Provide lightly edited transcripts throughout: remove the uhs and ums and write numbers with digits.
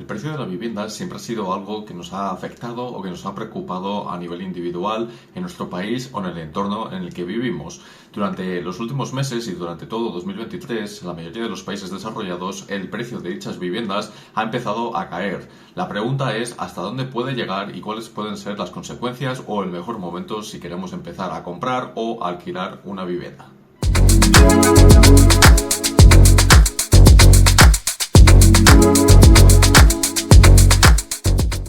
precio de la vivienda siempre ha sido algo que nos ha afectado o que nos ha preocupado a nivel individual en nuestro país o en el entorno en el que vivimos. Durante los últimos meses y durante todo 2023, en la mayoría de los países desarrollados, el precio de dichas viviendas ha empezado a caer. La pregunta es hasta dónde puede llegar y cuáles pueden ser las consecuencias o el mejor momento si queremos empezar a comprar o alquilar una vivienda.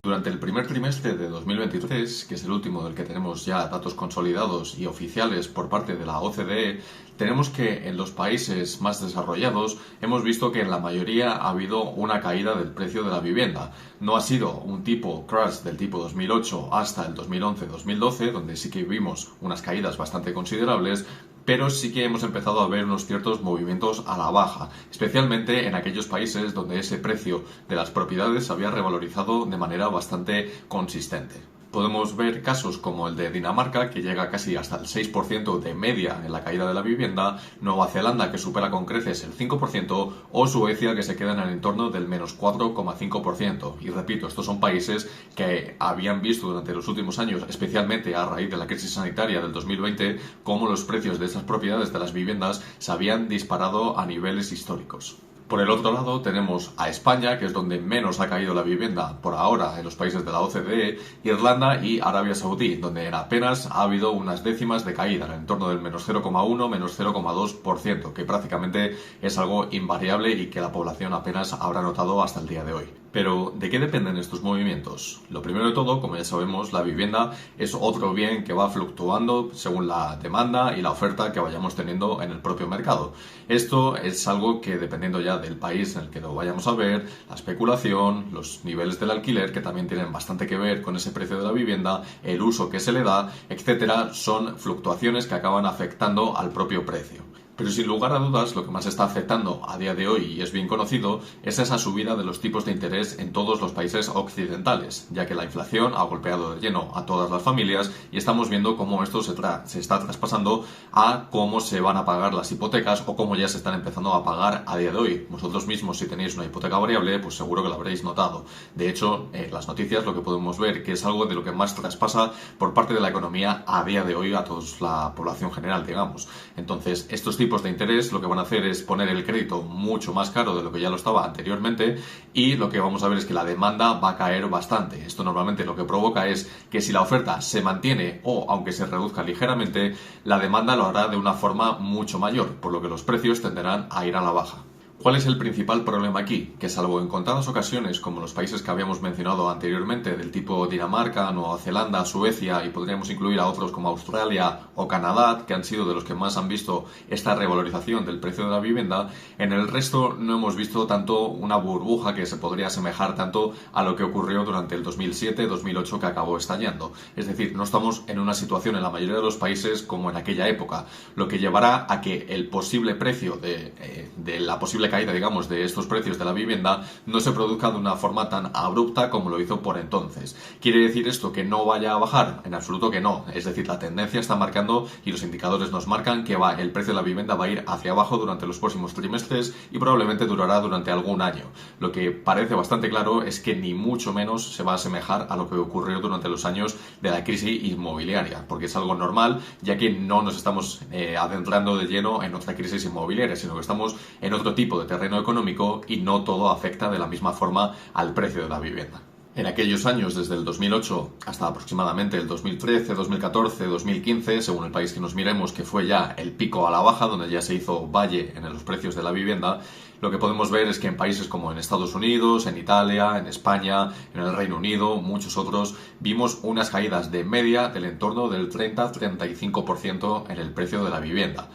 Durante el primer trimestre de 2023, que es el último del que tenemos ya datos consolidados y oficiales por parte de la OCDE, tenemos que en los países más desarrollados hemos visto que en la mayoría ha habido una caída del precio de la vivienda. No ha sido un tipo crash del tipo 2008 hasta el 2011-2012, donde sí que vimos unas caídas bastante considerables, pero sí que hemos empezado a ver unos ciertos movimientos a la baja, especialmente en aquellos países donde ese precio de las propiedades se había revalorizado de manera bastante consistente. Podemos ver casos como el de Dinamarca, que llega casi hasta el 6% de media en la caída de la vivienda, Nueva Zelanda, que supera con creces el 5%, o Suecia, que se queda en el entorno del menos 4,5%. Y repito, estos son países que habían visto durante los últimos años, especialmente a raíz de la crisis sanitaria del 2020, cómo los precios de esas propiedades de las viviendas se habían disparado a niveles históricos. Por el otro lado tenemos a España, que es donde menos ha caído la vivienda por ahora en los países de la OCDE, Irlanda y Arabia Saudí, donde apenas ha habido unas décimas de caída, en el entorno del menos 0,1, menos 0,2%, que prácticamente es algo invariable y que la población apenas habrá notado hasta el día de hoy. Pero, ¿de qué dependen estos movimientos? Lo primero de todo, como ya sabemos, la vivienda es otro bien que va fluctuando según la demanda y la oferta que vayamos teniendo en el propio mercado. Esto es algo que, dependiendo ya del país en el que lo vayamos a ver, la especulación, los niveles del alquiler, que también tienen bastante que ver con ese precio de la vivienda, el uso que se le da, etcétera, son fluctuaciones que acaban afectando al propio precio. Pero sin lugar a dudas, lo que más está afectando a día de hoy, y es bien conocido, es esa subida de los tipos de interés en todos los países occidentales, ya que la inflación ha golpeado de lleno a todas las familias y estamos viendo cómo esto se está traspasando a cómo se van a pagar las hipotecas o cómo ya se están empezando a pagar a día de hoy. Vosotros mismos, si tenéis una hipoteca variable, pues seguro que lo habréis notado. De hecho, en las noticias lo que podemos ver que es algo de lo que más traspasa por parte de la economía a día de hoy a toda la población general, digamos. Entonces, estos tipos de interés lo que van a hacer es poner el crédito mucho más caro de lo que ya lo estaba anteriormente y lo que vamos a ver es que la demanda va a caer bastante. Esto normalmente lo que provoca es que si la oferta se mantiene o aunque se reduzca ligeramente, la demanda lo hará de una forma mucho mayor, por lo que los precios tenderán a ir a la baja. ¿Cuál es el principal problema aquí? Que salvo en contadas ocasiones, como los países que habíamos mencionado anteriormente, del tipo Dinamarca, Nueva Zelanda, Suecia, y podríamos incluir a otros como Australia o Canadá, que han sido de los que más han visto esta revalorización del precio de la vivienda, en el resto no hemos visto tanto una burbuja que se podría asemejar tanto a lo que ocurrió durante el 2007-2008 que acabó estallando. Es decir, no estamos en una situación en la mayoría de los países como en aquella época, lo que llevará a que el posible precio de la posible caída, digamos, de estos precios de la vivienda no se produzca de una forma tan abrupta como lo hizo por entonces. ¿Quiere decir esto que no vaya a bajar? En absoluto que no. Es decir, la tendencia está marcando y los indicadores nos marcan que el precio de la vivienda va a ir hacia abajo durante los próximos trimestres y probablemente durará durante algún año. Lo que parece bastante claro es que ni mucho menos se va a asemejar a lo que ocurrió durante los años de la crisis inmobiliaria, porque es algo normal, ya que no nos estamos adentrando de lleno en otra crisis inmobiliaria, sino que estamos en otro tipo de terreno económico y no todo afecta de la misma forma al precio de la vivienda. En aquellos años, desde el 2008 hasta aproximadamente el 2013, 2014, 2015, según el país que nos miremos, que fue ya el pico a la baja, donde ya se hizo valle en los precios de la vivienda, lo que podemos ver es que en países como en Estados Unidos, en Italia, en España, en el Reino Unido, muchos otros, vimos unas caídas de media del entorno del 30-35% en el precio de la vivienda.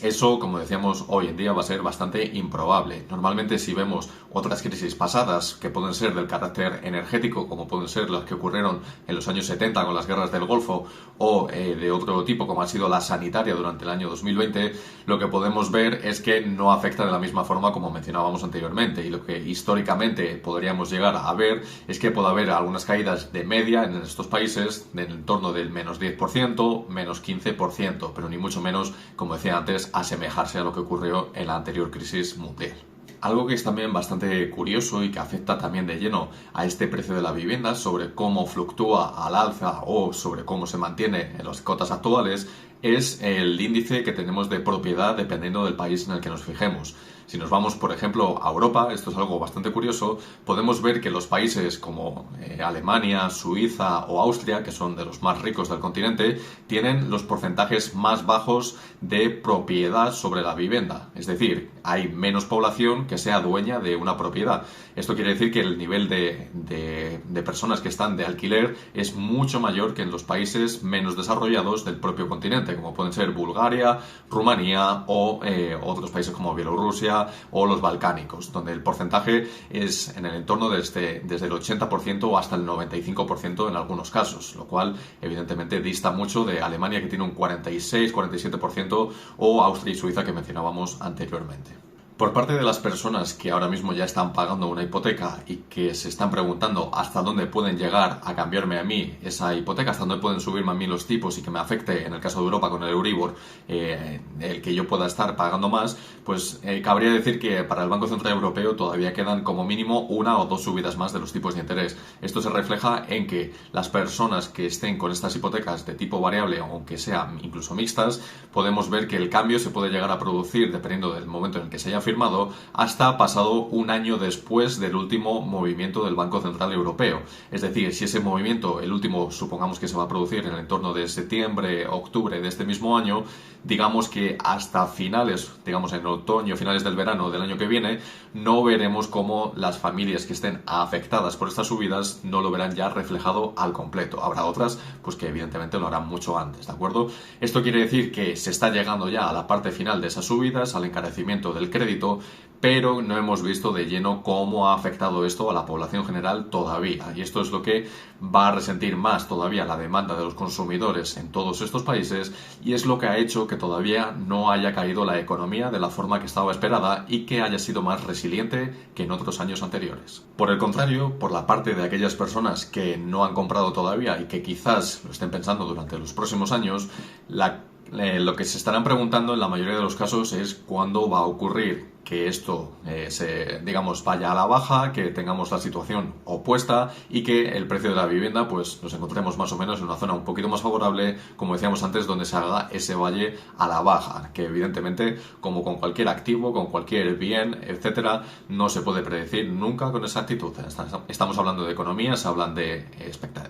Eso, como decíamos, hoy en día va a ser bastante improbable. Normalmente, si vemos otras crisis pasadas que pueden ser del carácter energético, como pueden ser las que ocurrieron en los años 70 con las guerras del Golfo, o de otro tipo, como ha sido la sanitaria durante el año 2020, lo que podemos ver es que no afecta de la misma forma como mencionábamos anteriormente. Y lo que históricamente podríamos llegar a ver es que puede haber algunas caídas de media en estos países en el entorno del menos 10%, menos 15%, pero ni mucho menos, como decía antes, asemejarse a lo que ocurrió en la anterior crisis mundial. Algo que es también bastante curioso y que afecta también de lleno a este precio de la vivienda, sobre cómo fluctúa al alza o sobre cómo se mantiene en las cotas actuales, es el índice que tenemos de propiedad dependiendo del país en el que nos fijemos. Si nos vamos, por ejemplo, a Europa, esto es algo bastante curioso, podemos ver que los países como Alemania, Suiza o Austria, que son de los más ricos del continente, tienen los porcentajes más bajos de propiedad sobre la vivienda. Es decir, hay menos población que sea dueña de una propiedad. Esto quiere decir que el nivel de personas que están de alquiler es mucho mayor que en los países menos desarrollados del propio continente, como pueden ser Bulgaria, Rumanía o otros países como Bielorrusia o los balcánicos, donde el porcentaje es en el entorno desde el 80% hasta el 95% en algunos casos, lo cual evidentemente dista mucho de Alemania, que tiene un 46-47%, o Austria y Suiza, que mencionábamos anteriormente. Por parte de las personas que ahora mismo ya están pagando una hipoteca y que se están preguntando hasta dónde pueden llegar a cambiarme a mí esa hipoteca, hasta dónde pueden subirme a mí los tipos y que me afecte, en el caso de Europa con el Euribor, el que yo pueda estar pagando más, pues cabría decir que para el Banco Central Europeo todavía quedan como mínimo una o dos subidas más de los tipos de interés. Esto se refleja en que las personas que estén con estas hipotecas de tipo variable, aunque sean incluso mixtas, podemos ver que el cambio se puede llegar a producir dependiendo del momento en el que se haya firmado hasta pasado un año después del último movimiento del Banco Central Europeo. Es decir, si ese movimiento, el último, supongamos que se va a producir en el entorno de septiembre, octubre de este mismo año, digamos que hasta finales, digamos en otoño, finales del verano del año que viene, no veremos cómo las familias que estén afectadas por estas subidas no lo verán ya reflejado al completo. Habrá otras, pues que evidentemente lo harán mucho antes, ¿de acuerdo? Esto quiere decir que se está llegando ya a la parte final de esas subidas, al encarecimiento del crédito, pero no hemos visto de lleno cómo ha afectado esto a la población general todavía. Y esto es lo que va a resentir más todavía la demanda de los consumidores en todos estos países, y es lo que ha hecho que todavía no haya caído la economía de la forma que estaba esperada y que haya sido más resiliente que en otros años anteriores. Por el contrario, por la parte de aquellas personas que no han comprado todavía y que quizás lo estén pensando durante los próximos años, lo que se estarán preguntando en la mayoría de los casos es cuándo va a ocurrir que esto digamos, vaya a la baja, que tengamos la situación opuesta y que el precio de la vivienda pues nos encontremos más o menos en una zona un poquito más favorable, como decíamos antes, donde se haga ese valle a la baja, que evidentemente, como con cualquier activo, con cualquier bien, etcétera, no se puede predecir nunca con exactitud. Estamos hablando de economía, se hablan de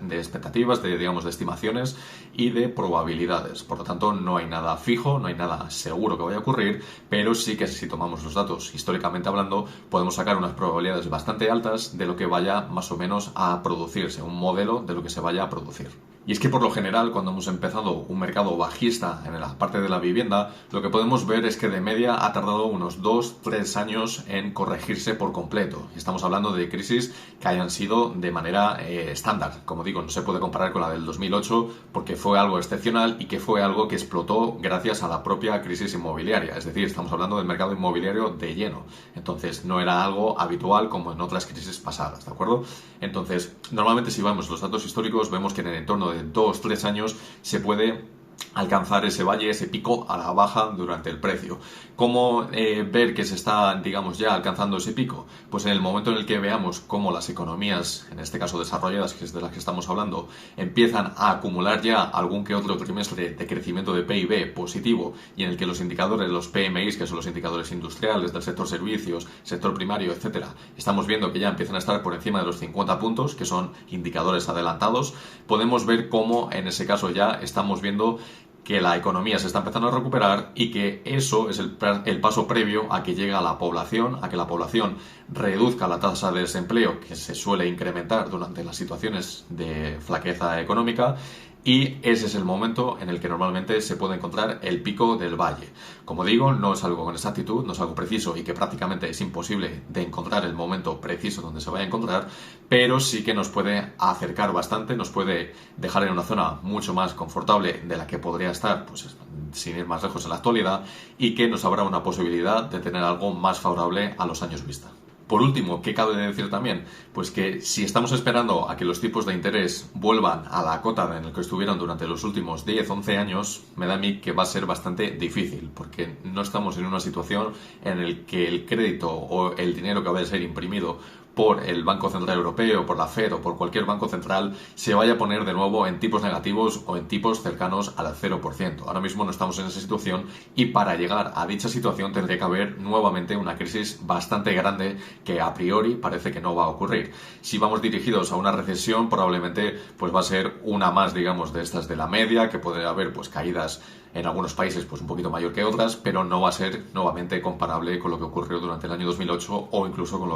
expectativas, digamos, de estimaciones y de probabilidades. Por lo tanto, no hay nada fijo, no hay nada seguro que vaya a ocurrir, pero sí que si tomamos los datos históricamente hablando, podemos sacar unas probabilidades bastante altas de lo que vaya más o menos a producirse, un modelo de lo que se vaya a producir. Y es que por lo general, cuando hemos empezado un mercado bajista en la parte de la vivienda, lo que podemos ver es que de media ha tardado unos 2-3 años en corregirse por completo. Estamos hablando de crisis que hayan sido de manera estándar. Como digo, no se puede comparar con la del 2008 porque fue algo excepcional y que fue algo que explotó gracias a la propia crisis inmobiliaria. Es decir, estamos hablando del mercado inmobiliario de lleno. Entonces, no era algo habitual como en otras crisis pasadas, ¿de acuerdo? Entonces, normalmente si vemos los datos históricos, vemos que en el entorno de 2-3 años se puede alcanzar ese valle, ese pico a la baja durante el precio. ¿Cómo ver que se está, digamos, ya alcanzando ese pico? Pues en el momento en el que veamos cómo las economías, en este caso desarrolladas, que es de las que estamos hablando, empiezan a acumular ya algún que otro trimestre de crecimiento de PIB positivo, y en el que los indicadores, los PMIs, que son los indicadores industriales del sector servicios, sector primario, etcétera, estamos viendo que ya empiezan a estar por encima de los 50 puntos, que son indicadores adelantados, podemos ver cómo en ese caso ya estamos viendo que la economía se está empezando a recuperar y que eso es el paso previo a que llegue a la población, a que la población reduzca la tasa de desempleo que se suele incrementar durante las situaciones de flaqueza económica, y ese es el momento en el que normalmente se puede encontrar el pico del valle. Como digo, no es algo con exactitud, no es algo preciso y que prácticamente es imposible de encontrar el momento preciso donde se vaya a encontrar, pero sí que nos puede acercar bastante, nos puede dejar en una zona mucho más confortable de la que podría estar, pues sin ir más lejos en la actualidad, y que nos habrá una posibilidad de tener algo más favorable a los años vista. Por último, ¿qué cabe de decir también? Pues que si estamos esperando a que los tipos de interés vuelvan a la cota en la que estuvieron durante los últimos 10-11 años, me da a mí que va a ser bastante difícil, porque no estamos en una situación en la que el crédito o el dinero que vaya a ser imprimido por el Banco Central Europeo, por la Fed o por cualquier banco central se vaya a poner de nuevo en tipos negativos o en tipos cercanos al 0%. Ahora mismo no estamos en esa situación y para llegar a dicha situación tendría que haber nuevamente una crisis bastante grande que a priori parece que no va a ocurrir. Si vamos dirigidos a una recesión, probablemente pues va a ser una más, digamos, de estas de la media, que podría haber pues caídas en algunos países pues un poquito mayor que otras, pero no va a ser nuevamente comparable con lo que ocurrió durante el año 2008 o incluso con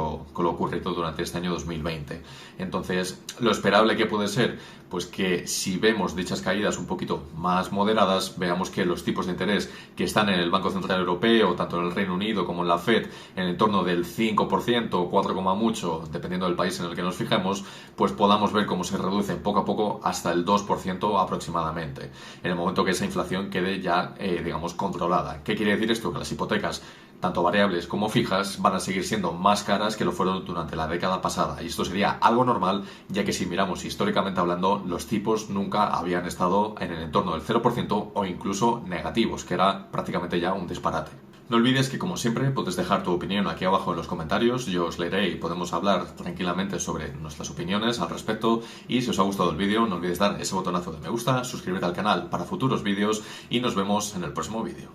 lo ocurrido durante este año 2020. Entonces, lo esperable que puede ser, pues que si vemos dichas caídas un poquito más moderadas, veamos que los tipos de interés que están en el Banco Central Europeo, tanto en el Reino Unido como en la Fed, en el torno del 5% o 4, mucho, dependiendo del país en el que nos fijemos, pues podamos ver cómo se reducen poco a poco hasta el 2% aproximadamente, en el momento que esa inflación quede ya, digamos, controlada. ¿Qué quiere decir esto? Que las hipotecas, tanto variables como fijas, van a seguir siendo más caras que lo fueron durante la década pasada. Y esto sería algo normal, ya que si miramos históricamente hablando, los tipos nunca habían estado en el entorno del 0% o incluso negativos, que era prácticamente ya un disparate. No olvides que, como siempre, puedes dejar tu opinión aquí abajo en los comentarios, yo os leeré y podemos hablar tranquilamente sobre nuestras opiniones al respecto. Y si os ha gustado el vídeo, no olvides dar ese botonazo de me gusta, suscribirte al canal para futuros vídeos y nos vemos en el próximo vídeo.